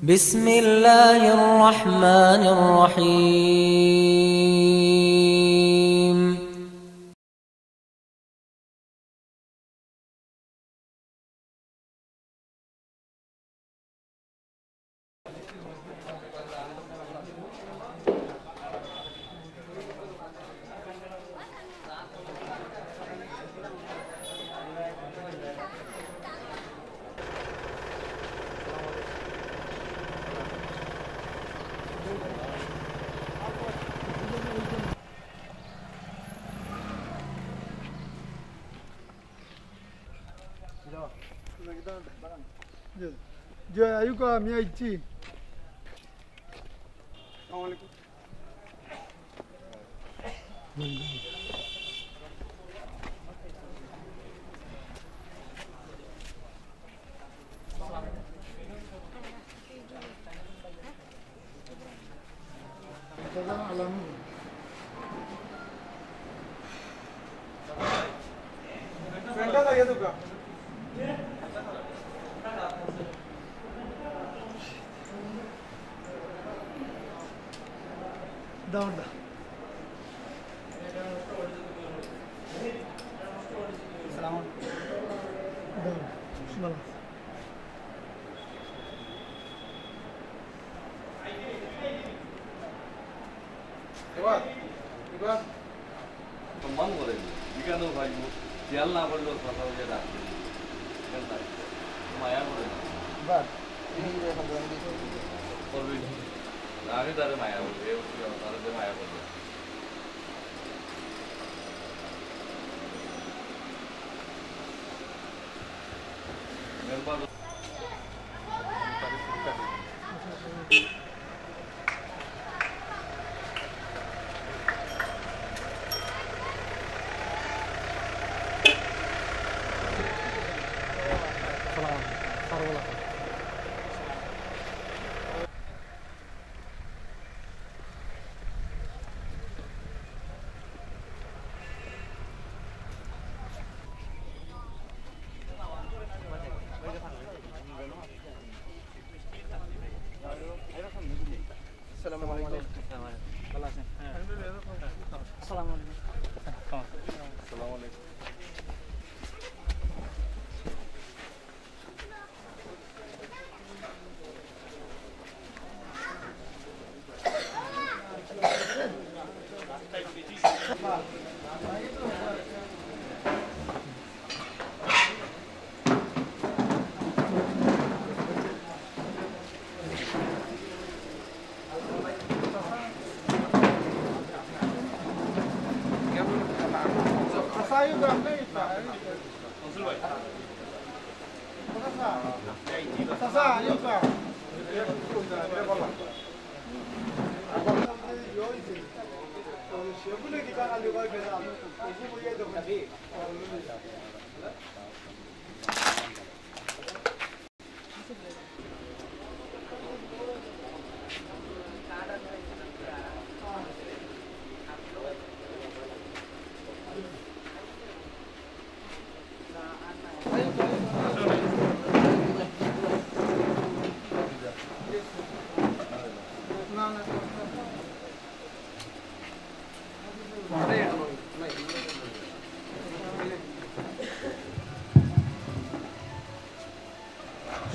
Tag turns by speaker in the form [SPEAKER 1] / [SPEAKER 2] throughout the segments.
[SPEAKER 1] بسم الله الرحمن الرحيم
[SPEAKER 2] ayuka mi aichi Down. Salam. Down. Bismillah.
[SPEAKER 3] এবার সম্মান করেন বিজ্ঞান ভাই খেয়াল না করলেও কথা বলে রাখবেন মায়া করে না করবেন আগে তাদের মায়া করবে তাদের মায়া করবে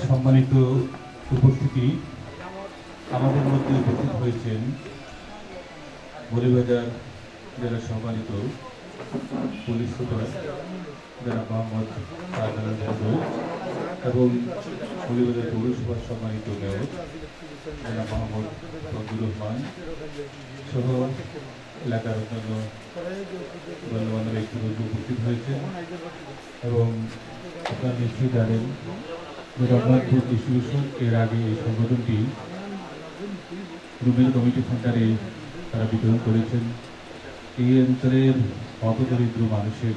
[SPEAKER 4] সম্মানিত উপস্থিতি আমাদের মধ্যে উপস্থিত হয়েছেন বলিবাজার জেলা সম্মানিত পুলিশ সুপার জনাব মোহাম্মদ শাহজালাল এবং বলিবাজার পৌরসভার সম্মানিত মেয়র জনাব মোহাম্মদ ফজলুর রহমান সহ এলাকার অন্যান্য গণ্যমান্য ব্যক্তিবর্গ উপস্থিত হয়েছেন এবং আপনারা নিশ্চয়ই জানেন রঘুনাথপুর ডিস্ট্রিবিউশন এর আগে এই সংগঠনটি রুবেল কমিটি সেন্টারে তারা বিতরণ করেছেন। এই অঞ্চলের হতদরিদ্র মানুষের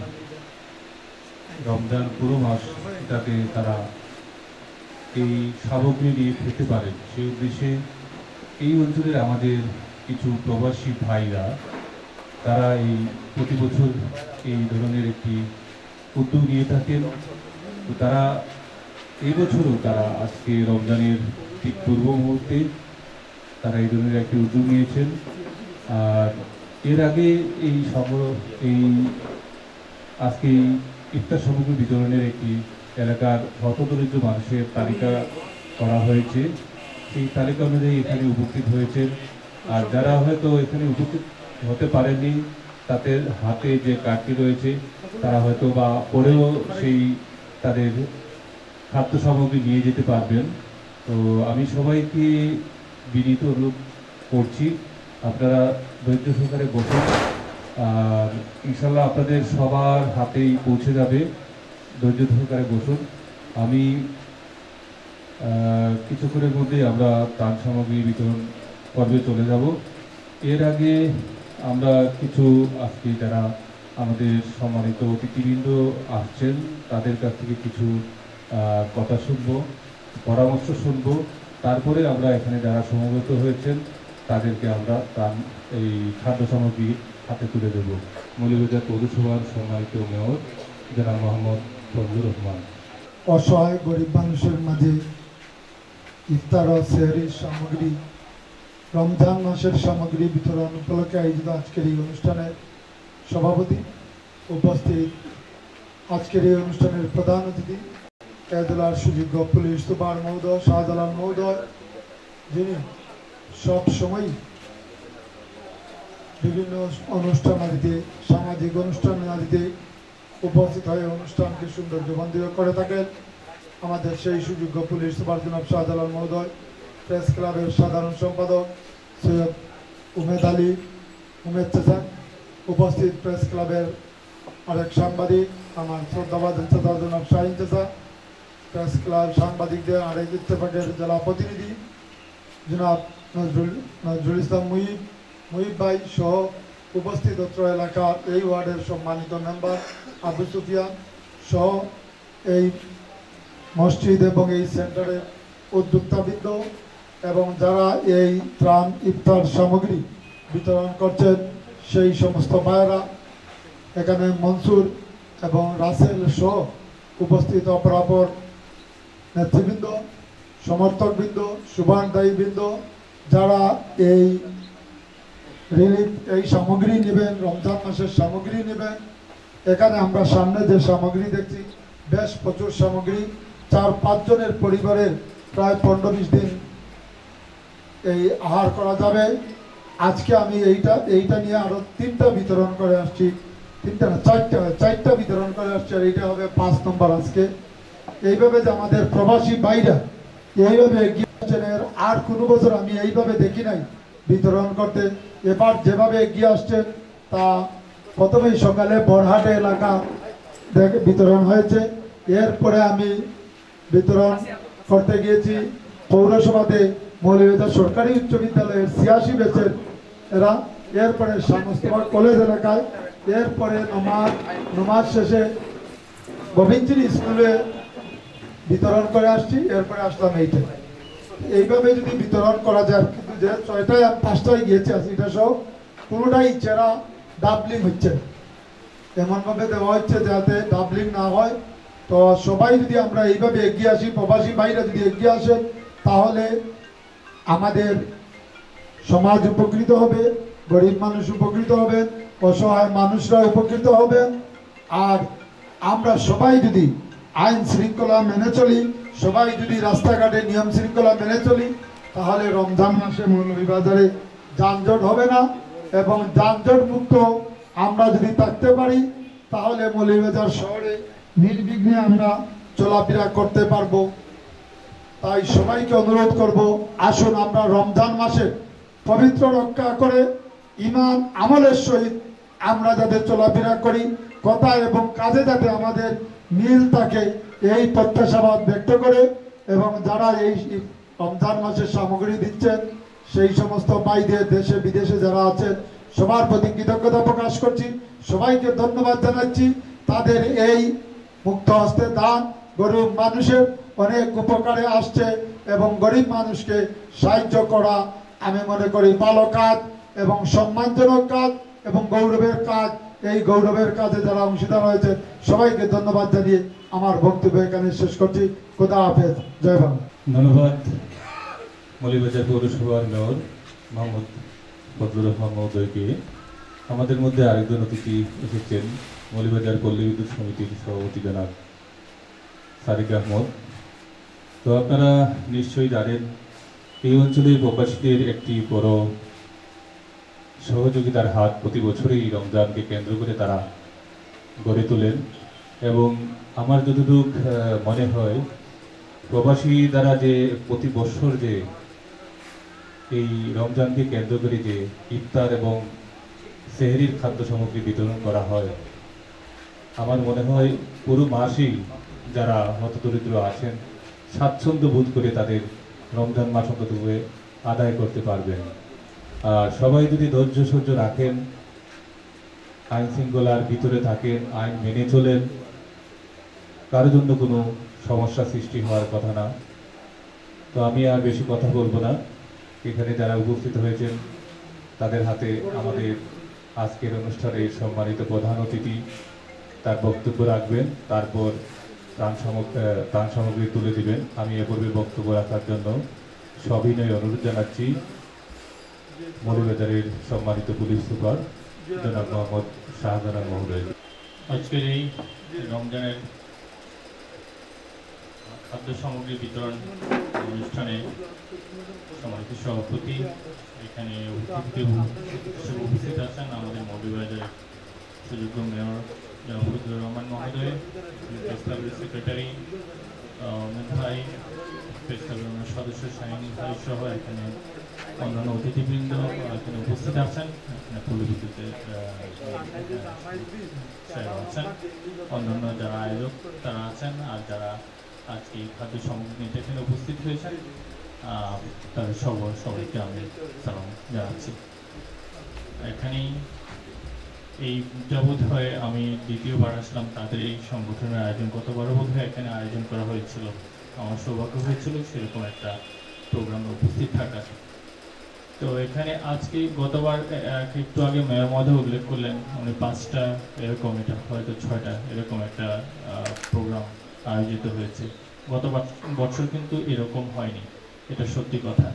[SPEAKER 4] রমজান পুরো মাস যাতে তারা এই সামগ্রী নিয়ে খেতে পারেন সেই উদ্দেশ্যে এই অঞ্চলের আমাদের কিছু প্রবাসী ভাইরা তারা এই প্রতি বছর এই ধরনের একটি উদ্যোগ নিয়ে থাকেন। তো তারা এই বছরও তারা আজকে রমজানের ঠিক পূর্ব মুহূর্তে তারা এই ধরনের একটি উদ্যোগ নিয়েছেন। আর এর আগে এই আজকে ইফতার সামগ্রী বিতরণের একটি এলাকার হতদরিদ্র মানুষের তালিকা করা হয়েছে। সেই তালিকা অনুযায়ী এখানে উপস্থিত হয়েছেন। আর যারা হয়তো এখানে উপস্থিত হতে পারেননি, তাদের হাতে যে কার্ডটি রয়েছে তারা হয়তো বা পরেও সেই তাদের খাদ্য সামগ্রী নিয়ে যেতে পারবেন। তো আমি সবাইকে বিনীত অনুরোধ করছি, আপনারা ধৈর্য সহকারে বসুন, আর ইনশাল্লাহ আপনাদের সবার হাতেই পৌঁছে যাবে। ধৈর্য সহকারে বসুন। আমি কিছুক্ষণের মধ্যেই আমরা ত্রাণ সামগ্রী বিতরণ পর্বে চলে যাব। এর আগে আমরা কিছু আজকে যারা আমাদের সম্মানিত অতিথিবৃন্দ আসছেন তাদের কাছ থেকে কিছু কথা শুনব, পরামর্শ শুনব। তারপরে আমরা এখানে যারা সমবেত হয়েছেন তাদেরকে আমরা এই খাদ্য সামগ্রী হাতে তুলে দেব। মৌলভীবাজার পৌরসভার সম্মানিত মেয়র জনাব মোহাম্মদ ফজলুর রহমান।
[SPEAKER 2] অসহায় গরিব মানুষের মাঝে ইফতার ও সেহরির সামগ্রী, রমজান মাসের সামগ্রী বিতরণ উপলক্ষে আয়োজিত আজকের এই অনুষ্ঠানের সভাপতি, উপস্থিত আজকের এই অনুষ্ঠানের প্রধান অতিথি এ জেলার সুযোগ্য পুলিশ সুপার মহোদয় শাহজালাল মহোদয়, যিনি সব সময় বিভিন্ন অনুষ্ঠান আদিতে, সামাজিক অনুষ্ঠান আদিতে উপস্থিত হয়ে অনুষ্ঠানকে সৌন্দর্যমণ্ডিত করে থাকেন। আমাদের সেই সুযোগ্য পুলিশ সুপার জনাব শাহজালাল মহোদয়, প্রেস ক্লাবের সাধারণ সম্পাদক সৈয়দ উমেদ চাচা, উপস্থিত প্রেস ক্লাবের আরেক সাংবাদিক আমার শ্রদ্ধাভাজন চাচা জনাব শাহিন চাচা, প্রেস ক্লাব সাংবাদিকদের আরেক ইত্তেফাকের জেলা প্রতিনিধি জনাব নজরুল ইসলাম মুহিব ভাই সহ উপস্থিত অত্র এলাকার এই ওয়ার্ডের সম্মানিত মেম্বার আবু সুফিয়ান সহ এই মসজিদ এবং এই সেন্টারের উদ্যোক্তাবৃন্দ এবং যারা এই ত্রাণ ইফতার সামগ্রী বিতরণ করছেন সেই সমস্ত ভাইয়েরা, এখানে মনসুর এবং রাসেল সহ উপস্থিত অপরাপর নেতৃবৃন্দ, সমর্থকবৃন্দ, শুভানুদায়ীবৃন্দ, যারা এই রিলিফ এই সামগ্রী নেবেন, রমজান মাসের সামগ্রী নেবেন। এখানে আমরা সামনে যে সামগ্রী দেখছি বেশ প্রচুর সামগ্রী, 4-5 জনের পরিবারের প্রায় 15-20 দিন এই আহার করা যাবে। আজকে আমি এইটা নিয়ে আরো 3টা বিতরণ করে আসছি, 3টা না 4টা বিতরণ করে আসছি, আর এইটা হবে 5 নম্বর আজকে। এইভাবে যে আমাদের প্রবাসী ভাইরা এইভাবে এগিয়ে আসছেন, আর কোনো বছর আমি এইভাবে দেখি নাই বিতরণ করতে। এবার যেভাবে এগিয়ে আসছেন তা প্রথমেই সকালে বড়হাটে এলাকা বিতরণ হয়েছে, এরপরে আমি বিতরণ করতে গিয়েছি পৌরসভাতে মৌলভীবাজার সরকারি উচ্চ বিদ্যালয়ের 86 ব্যাচের এরা, এরপরে শামস্তফা কলেজ এলাকায়, এরপরে নমাজ শেষে গোবিন্দজির স্কুলে বিতরণ করে আসছি, এরপরে আসলাম এইটা। এইভাবে যদি বিতরণ করা যায়, কিন্তু যে 6টায় 5টায় গিয়েছে এটা সব পুরোটাই চেরা ডাবলিং হচ্ছে, এমনভাবে দেওয়া হচ্ছে যাতে ডাবলিং না হয়। তো সবাই যদি আমরা এইভাবে এগিয়ে আসি, প্রবাসী ভাইরা যদি এগিয়ে আসেন, তাহলে আমাদের সমাজ উপকৃত হবে, গরিব মানুষ উপকৃত হবেন, অসহায় মানুষরা উপকৃত হবেন। আর আমরা সবাই যদি আইন শৃঙ্খলা মেনে চলি, সবাই যদি রাস্তাঘাটে নিয়ম শৃঙ্খলা মেনে চলি, তাহলে রমজান মাসে মৌলভীবাজারে যানজট হবে না, এবং যানজট মুক্ত আমরা যদি থাকতে পারি তাহলে মৌলভীবাজার শহরে নির্বিঘ্নে আমরা চলাফেরা করতে পারবো। তাই সবাইকে অনুরোধ করব, আসুন আমরা রমজান মাসে পবিত্র রক্ষা করে ঈমান আমলের সহিত আমরা যাতে চলাফেরা করি, কথা এবং কাজে যাতে আমাদের মিল থাকে, এই প্রত্যাশাবাদ ব্যক্ত করে, এবং যারা এই রমজান মাসের সামগ্রী দিচ্ছেন সেই সমস্ত ভাইদের দেশে বিদেশে যারা আছেন সবার প্রতি কৃতজ্ঞতা প্রকাশ করছি, সবাইকে ধন্যবাদ জানাচ্ছি। তাদের এই মুক্ত হস্তে দান গরিব মানুষের অনেক উপকারে আসছে, এবং গরিব মানুষকে সাহায্য করা আমি মনে করি ভালো কাজ এবং সম্মানজনক কাজ এবং গৌরবের কাজ। এই গৌরবের কাজে যারা অংশীদার হয়েছে সবাইকে ধন্যবাদ জানিয়ে আমার বক্তব্য এখানে শেষ করছি। খোদা হাফেজ, জয় বাংলা।
[SPEAKER 4] ধন্যবাদ মৌলভীবাজার পৌরসভার মেয়র মোহাম্মদ ফজলুর রহমান মহোদয়কে। আমাদের মধ্যে আরেকজন অতিথি এসেছেন, মৌলভীবাজার পল্লী বিদ্যুৎ সমিতির সভাপতি জনাব সাদিক আহমদ। তো আপনারা নিশ্চয়ই জানেন এই অঞ্চলের প্রবাসীদের একটি বড় সহযোগিতার হাত প্রতি বছরই রমজানকে কেন্দ্র করে তারা গড়ে তোলেন, এবং আমার যতটুকু মনে হয় প্রবাসী দ্বারা যে প্রতি বছর যে এই রমজানকে কেন্দ্র করে যে ইফতার এবং সেহরির খাদ্য সামগ্রী বিতরণ করা হয়, আমার মনে হয় পুরো মাসেই যারা হতদরিদ্র আছেন স্বাচ্ছন্দ্য বোধ করে তাদের রমজান মাস অন্তত আদায় করতে পারবেন। আর সবাই যদি ধৈর্য সহ্য রাখেন, আইন শৃঙ্খলার ভিতরে থাকেন, আইন মেনে চলেন, কারোর জন্য কোনো সমস্যা সৃষ্টি হওয়ার কথা না। তো আমি আর বেশি কথা বলবো না। এখানে যারা উপস্থিত হয়েছেন তাদের হাতে আমাদের আজকের অনুষ্ঠানের সম্মানিত প্রধান অতিথি তার বক্তব্য রাখবেন, তারপর ত্রাণ সামগ্রী তুলে দিবেন। আমি এ পূর্বে বক্তব্য রাখার জন্য সবিনয় অনুরোধ জানাচ্ছি মৌলভীবাজারের সম্মানিত পুলিশ সুপার জনাব মোহাম্মদ শাহজাহান মহোদয়।
[SPEAKER 5] আজকের এই রমজানের খাদ্য সামগ্রী বিতরণ অনুষ্ঠানে সম্মানিত সভাপতি, এখানে উপস্থিত আছেন আমাদের মৌলভীবাজারের সুযোগ্য মেয়র জনাব ফজলুর রহমান মহোদয়, প্রেস ক্লাবের সেক্রেটারি ভাই, প্রেস ক্লাবের সদস্য শাহিন ভাই সহ এখানে অন্যান্য অতিথিবৃন্দ এখানে উপস্থিত আছেন, এখানে পল্লী বিদ্যুতের আছেন, অন্যান্য যারা আয়োজক তারা আছেন, আর যারা আজকে খাদ্য সামগ্রী নিতে এখানে উপস্থিত হয়েছেন তাদের সবাইকে আমি সালাম জানাচ্ছি। এখানেই এই যাবৎ হয়ে আমি দ্বিতীয়বার আসলাম তাদের এই সংগঠনের আয়োজন। গতবারও বোধ হয় এখানে আয়োজন করা হয়েছিল, আমার সৌভাগ্য হয়েছিল সেরকম একটা প্রোগ্রামে উপস্থিত থাকার। তো এখানে আজকে গতবার একটু আগে মেয়র মহোদয় উল্লেখ করলেন উনি 5টা এরকম, এটা হয়তো 6টা এরকম একটা প্রোগ্রাম আয়োজিত হয়েছে। গত বছর কিন্তু এরকম হয়নি, এটা সত্যি কথা।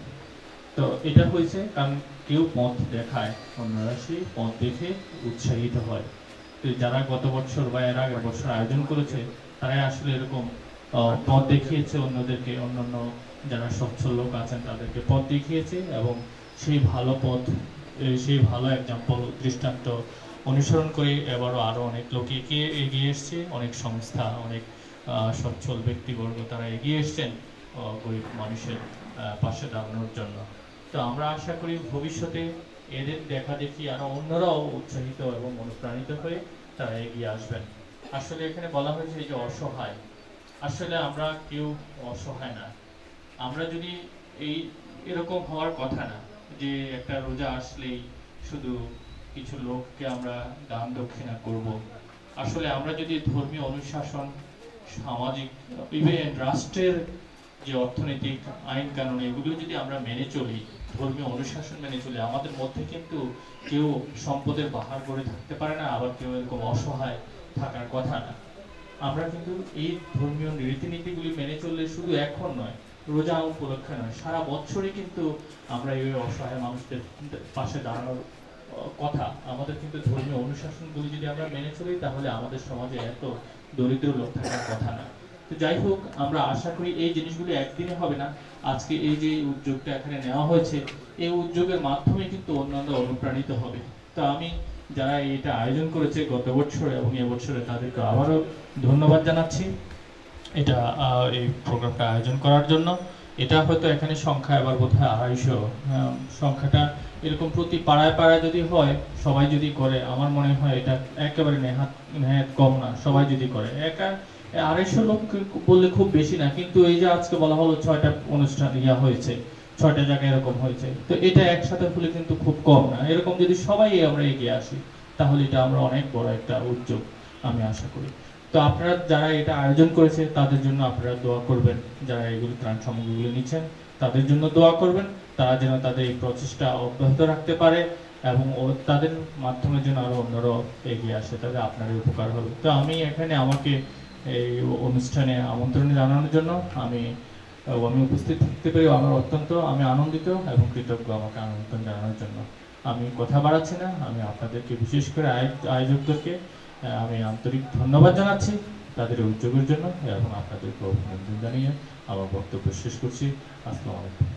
[SPEAKER 5] তো এটা হয়েছে কারণ কেউ পথ দেখায়, অন্যরা সেই পথ দেখে উৎসাহিত হয়। তো যারা গত বছর বা এর আগের বছর আয়োজন করেছে তারাই আসলে এরকম পথ দেখিয়েছে অন্যদেরকে, অন্যান্য যারা সচ্ছল লোক আছেন তাদেরকে পথ দেখিয়েছে, এবং সেই ভালো পথ, সেই ভালো এক্সাম্পল দৃষ্টান্ত অনুসরণ করে এবারও আরও অনেক লোক এগিয়ে এসছে, অনেক সংস্থা, অনেক সচ্ছল ব্যক্তিবর্গ তারা এগিয়ে এসছেন গরিব মানুষের পাশে দাঁড়ানোর জন্য। তো আমরা আশা করি ভবিষ্যতে এদের দেখা দেখি আরো অন্যরাও উৎসাহিত এবং অনুপ্রাণিত হয়ে তারা এগিয়ে আসবেন। আসলে এখানে বলা হয়েছে যে অসহায়, আসলে আমরা কেউ অসহায় না। আমরা যদি এরকম হওয়ার কথা না যে একটা রোজা আসলেই শুধু কিছু লোককে আমরা দান দক্ষিণা করব। আসলে আমরা যদি ধর্মীয় অনুশাসন, সামাজিক, ইভেন রাষ্ট্রের যে অর্থনৈতিক আইন কানুন এগুলো যদি আমরা মেনে চলি, ধর্মীয় অনুশাসন মেনে চলি, আমাদের মধ্যে কিন্তু কেউ সম্পদের বাহার করে থাকতে পারে না, আবার কেউ এরকম অসহায় থাকার কথা না। আমরা কিন্তু এই ধর্মীয় রীতিনীতিগুলি মেনে চললে শুধু এখন নয়, রোজা উপলক্ষে নয়, সারা বছরই কিন্তু আমরা এই অসহায় মানুষদের পাশে দাঁড়ানোর কথা। আমাদের কিন্তু ধর্মীয় অনুশাসনগুলি যদি আমরা মেনে চলি তাহলে আমাদের সমাজে এত দরিদ্র লোক থাকার কথা না। তো যাই হোক, আমরা আশা করি এই জিনিসগুলো একদিনে হবে না। আজকে এই যে উদ্যোগটা এখানে নেওয়া হয়েছে, এই উদ্যোগের মাধ্যমে কিন্তু অন্যান্য অনুপ্রাণিত হবে। তো আমি যারা এটা আয়োজন করেছে গত বছর এবং এবছরে তাদেরকে আবারও ধন্যবাদ জানাচ্ছি এটা এই প্রোগ্রামটা আয়োজন করার জন্য। এটা হয়তো এখানে সংখ্যা এবার বোধহয় 250, সংখ্যাটা এরকম প্রতি পাড়ায় পাড়ায় যদি হয়, সবাই যদি করে, আমার মনে হয় এটা একেবারে নেহাত কম না। সবাই যদি করে, 250 লোক বললে খুব বেশি না, কিন্তু এই যে আজকে বলা হলো 6টা অনুষ্ঠান হয়েছে, 6টা জায়গায় এরকম হয়েছে, তো এটা একসাথে হলে কিন্তু খুব কম না। এরকম যদি সবাই আমরা এগিয়ে আসি তাহলে এটা আমরা অনেক বড় একটা উদ্যোগ আমি আশা করি। তো আপনারা যারা এটা আয়োজন করেছে তাদের জন্য আপনারা দোয়া করবেন, যারা এগুলো ত্রাণ সামগ্রীগুলো নিচ্ছেন তাদের জন্য দোয়া করবেন, তারা যেন তাদের এই প্রচেষ্টা অব্যাহত রাখতে পারে এবং তাদের মাধ্যমে যেন আরও অন্যরাও এগিয়ে আসে, তাদের আপনারই উপকার হবে। তো আমি এখানে আমাকে এই অনুষ্ঠানে আমন্ত্রণ জানানোর জন্য আমি উপস্থিত থাকতে পেরে আমার অত্যন্ত আনন্দিত এবং কৃতজ্ঞ আমাকে আমন্ত্রণ জানানোর জন্য। আমি কথা বাড়াচ্ছি না, আমি আপনাদেরকে বিশেষ করে আয়োজকদেরকে আমি আন্তরিক ধন্যবাদ জানাচ্ছি তাদের উদ্যোগের জন্য এবং আপনাদেরকে অভিনন্দন জানিয়ে আমার বক্তব্য শেষ করছি। আসসালামু আলাইকুম।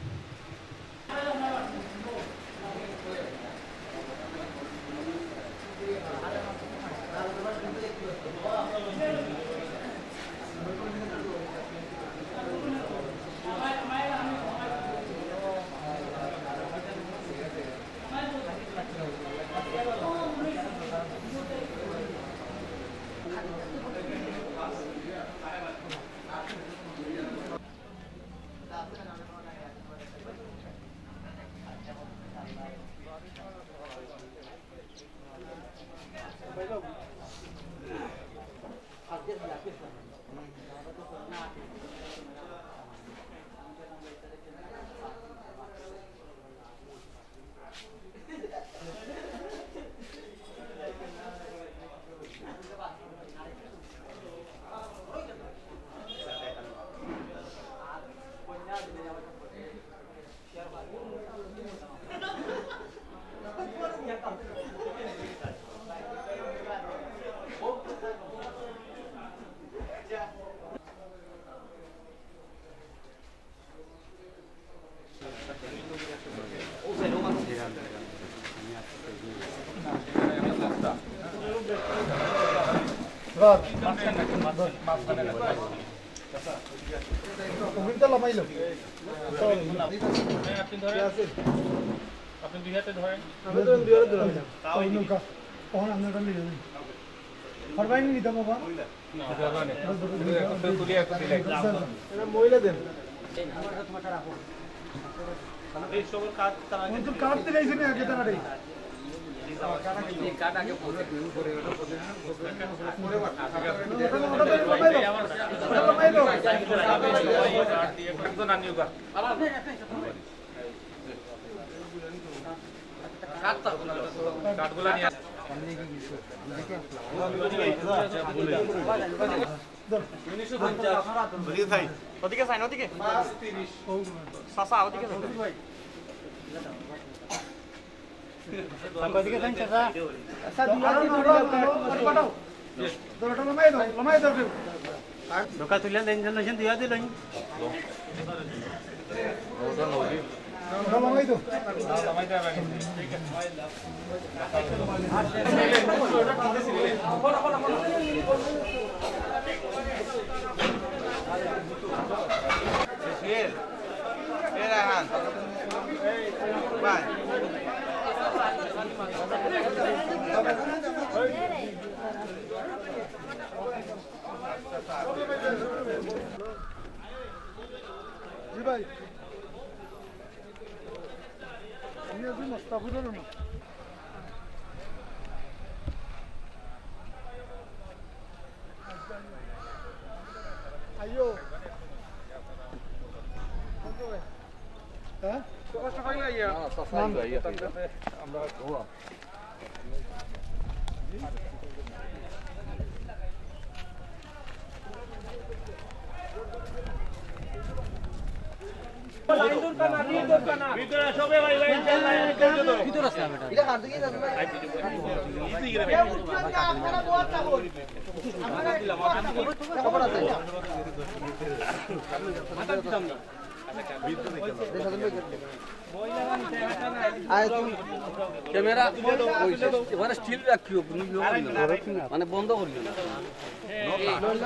[SPEAKER 5] আপনি দুই হাতে ধরেন, মহিলা দেন কাটতে গেছে না আগে তারা ওদিকে সাইন ওদিকে সাসা ওদিকে ওদিকে সাইন সাসা ঢোকা তুলেন ইনফরমেশন দিয়া দিলেন जी भाई ये अभी मुस्तफिर है ना आयो हैं तो कष्ट पाइला या सफाई भाई আমরা ধোয়া ভিতরে সবে ভাই ভাই ভিতরে আছে এটা কাট দিয়ে যাবে ভাই আপনারা দোয়া করুন আপনারা দিলাম খবর আছে মাথা দিতাম না ক্যামেরা এবারে স্টিল রাখিও মানে বন্ধ করিও আমরা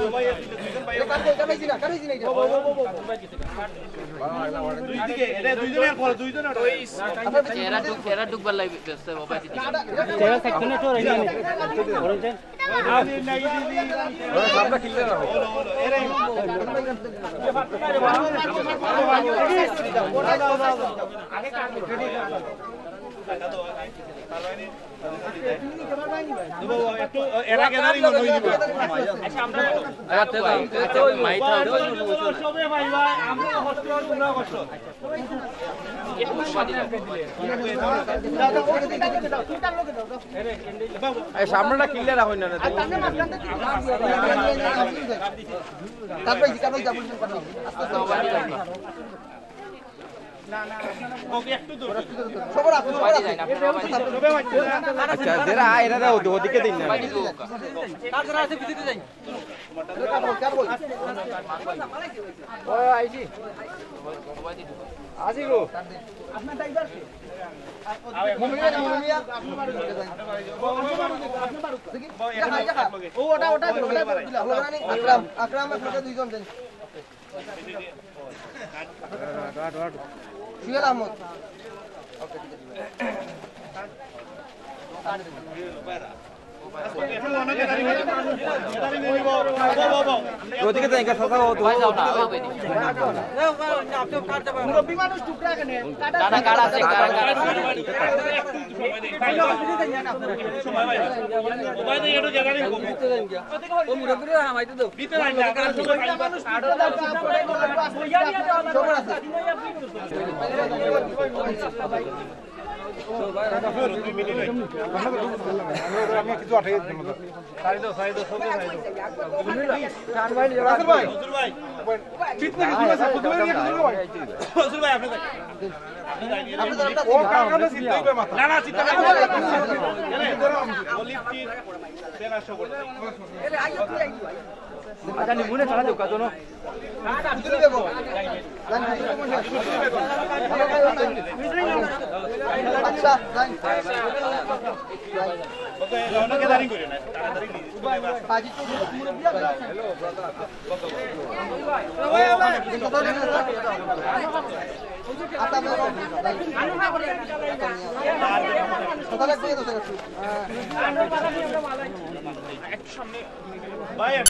[SPEAKER 6] সামনেটা ক্লিয়ার হয় না আচ্ছা যারা এরা ওদিকে দিন না সুহেল আহমদ ওদিকে যাই কথা আচ্ছা নিমুনে চালা যাও কাজনো আচ্ছা সামনে